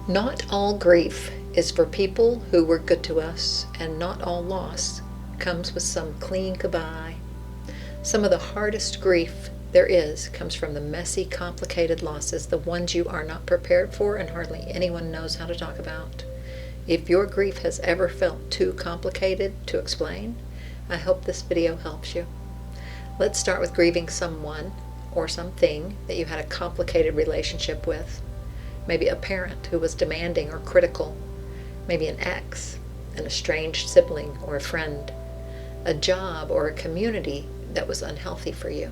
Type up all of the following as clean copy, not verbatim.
Not all grief is for people who were good to us, and not all loss comes with some clean goodbye. Some of the hardest grief there is comes from the messy, complicated losses, the ones you are not prepared for and hardly anyone knows how to talk about. If your grief has ever felt too complicated to explain, I hope this video helps you. Let's start with grieving someone or something that you had a complicated relationship with. Maybe a parent who was demanding or critical. Maybe an ex, an estranged sibling or a friend. A job or a community that was unhealthy for you.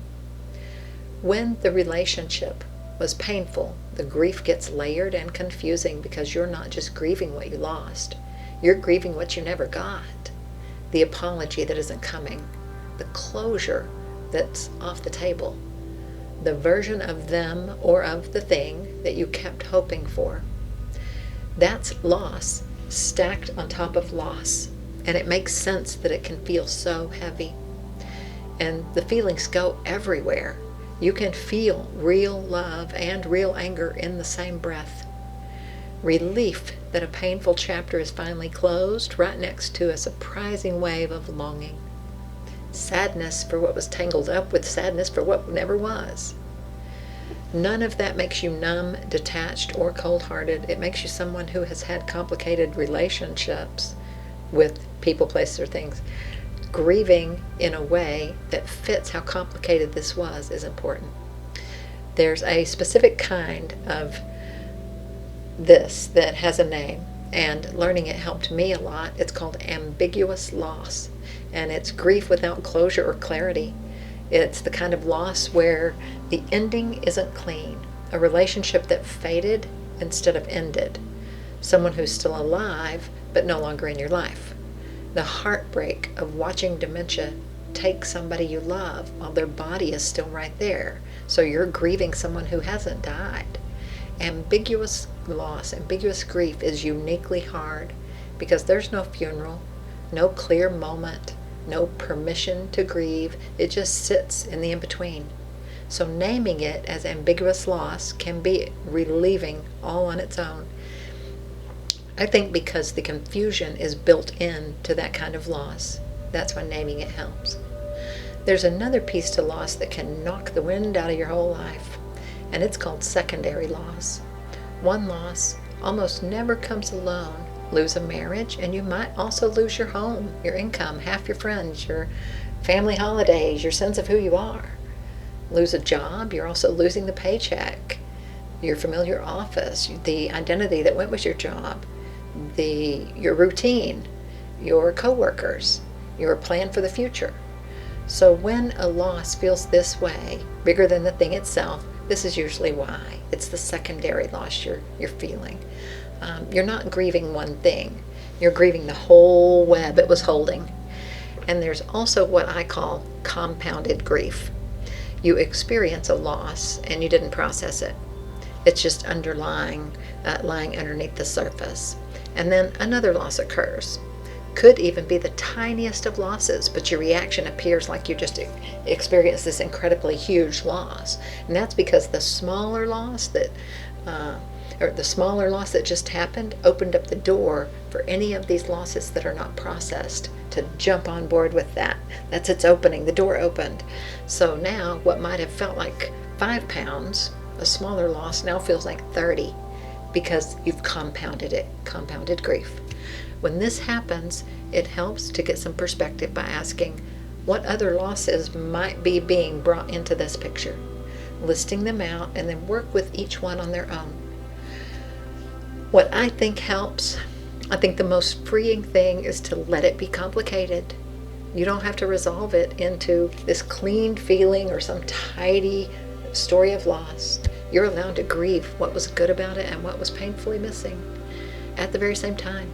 When the relationship was painful, the grief gets layered and confusing because you're not just grieving what you lost, you're grieving what you never got. The apology that isn't coming, the closure that's off the table, the version of them or of the thing that you kept hoping for. That's loss stacked on top of loss, and it makes sense that it can feel so heavy. And the feelings go everywhere. You can feel real love and real anger in the same breath. Relief that a painful chapter is finally closed right next to a surprising wave of longing. Sadness for what was tangled up with sadness for what never was. None of that makes you numb, detached, or cold-hearted. It makes you someone who has had complicated relationships with people, places, or things. Grieving in a way that fits how complicated this was is important. There's a specific kind of this that has a name, and learning it helped me a lot. It's called ambiguous loss, and it's grief without closure or clarity. It's the kind of loss where the ending isn't clean, a relationship that faded instead of ended, someone who's still alive but no longer in your life. The heartbreak of watching dementia take somebody you love while their body is still right there, so you're grieving someone who hasn't died. Ambiguous loss, ambiguous grief is uniquely hard because there's no funeral, no clear moment, no permission to grieve. It just sits in the in-between. So naming it as ambiguous loss can be relieving all on its own. I think because the confusion is built into that kind of loss, that's why naming it helps. There's another piece to loss that can knock the wind out of your whole life, and it's called secondary loss. One loss almost never comes alone. Lose a marriage, and you might also lose your home, your income, half your friends, your family holidays, your sense of who you are. Lose a job, you're also losing the paycheck, your familiar office, the identity that went with your job, your routine, your coworkers, your plan for the future. So when a loss feels this way, bigger than the thing itself, this is usually why. It's the secondary loss you're feeling. You're not grieving one thing. You're grieving the whole web it was holding. And there's also what I call compounded grief. You experience a loss and you didn't process it. It's just lying underneath the surface. And then another loss occurs. Could even be the tiniest of losses, but your reaction appears like you just experienced this incredibly huge loss. And that's because the smaller loss that just happened opened up the door for any of these losses that are not processed to jump on board with that. That's its opening. The door opened. So now what might have felt like 5 pounds, a smaller loss, now feels like 30 because you've compounded grief. When this happens, it helps to get some perspective by asking what other losses might be being brought into this picture, listing them out, and then work with each one on their own. What I think helps, I think the most freeing thing is to let it be complicated. You don't have to resolve it into this clean feeling or some tidy story of loss. You're allowed to grieve what was good about it and what was painfully missing at the very same time.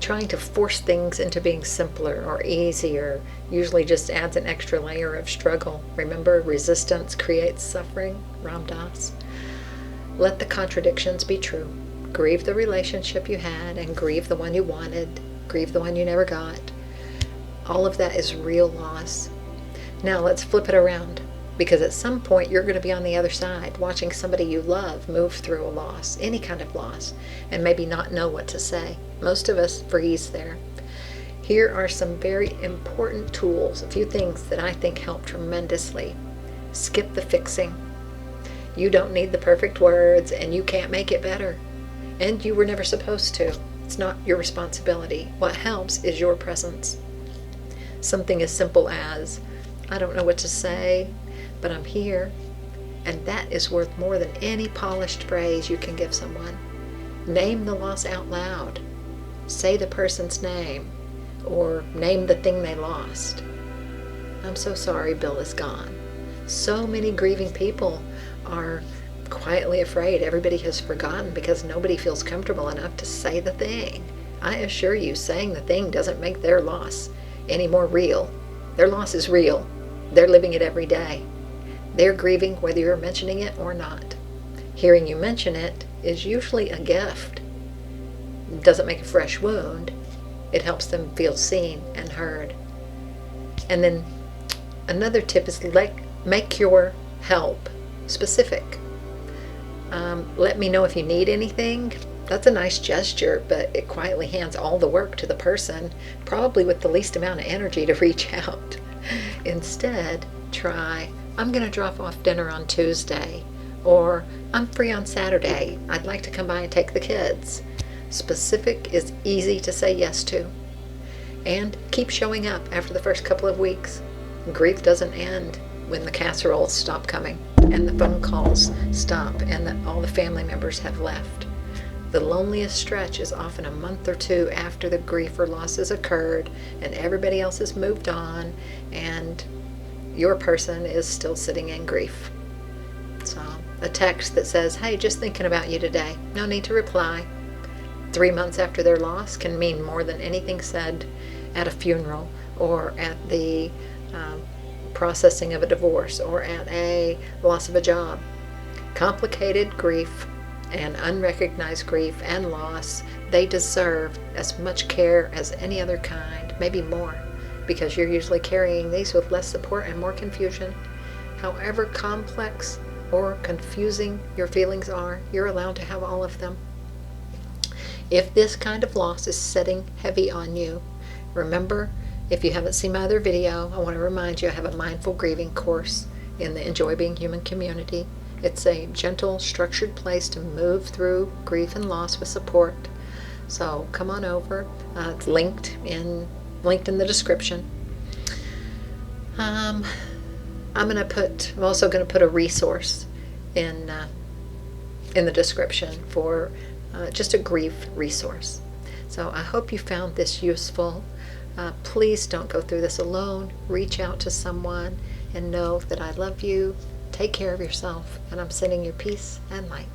Trying to force things into being simpler or easier usually just adds an extra layer of struggle. Remember, resistance creates suffering, Ram Dass. Let the contradictions be true. Grieve the relationship you had and grieve the one you wanted. Grieve the one you never got. All of that is real loss. Now let's flip it around. Because at some point you're going to be on the other side watching somebody you love move through a loss, any kind of loss, and maybe not know what to say. Most of us freeze there. Here are some very important tools, a few things that I think help tremendously. Skip the fixing. You don't need the perfect words, and you can't make it better. And you were never supposed to. It's not your responsibility. What helps is your presence. Something as simple as, I don't know what to say, but I'm here. And that is worth more than any polished phrase you can give someone. Name the loss out loud. Say the person's name, or name the thing they lost. I'm so sorry Bill is gone. So many grieving people are quietly afraid everybody has forgotten because nobody feels comfortable enough to say the thing. I assure you, saying the thing doesn't make their loss any more real. Their loss is real. They're living it every day. They're grieving whether you're mentioning it or not. Hearing you mention it is usually a gift. It doesn't make a fresh wound. It helps them feel seen and heard. And then another tip is make your help specific. Let me know if you need anything. That's a nice gesture, but it quietly hands all the work to the person, probably with the least amount of energy to reach out. Instead, try, I'm going to drop off dinner on Tuesday, or I'm free on Saturday. I'd like to come by and take the kids. Specific is easy to say yes to. And keep showing up after the first couple of weeks. Grief doesn't end when the casseroles stop coming and the phone calls stop and all the family members have left. The loneliest stretch is often a month or two after the grief or loss has occurred and everybody else has moved on and your person is still sitting in grief. So a text that says, hey, just thinking about you today. No need to reply. 3 months after their loss can mean more than anything said at a funeral or at the processing of a divorce or at a loss of a job. Complicated grief and unrecognized grief and loss, they deserve as much care as any other kind, maybe more, because you're usually carrying these with less support and more confusion. However complex or confusing your feelings are, you're allowed to have all of them. If this kind of loss is sitting heavy on you, remember, if you haven't seen my other video, I want to remind you I have a mindful grieving course in the Enjoy Being Human community. It's a gentle, structured place to move through grief and loss with support. So come on over. It's linked in the description. I'm also going to put a resource in the description for just a grief resource. So I hope you found this useful. Please don't go through this alone. Reach out to someone and know that I love you. Take care of yourself, and I'm sending you peace and light.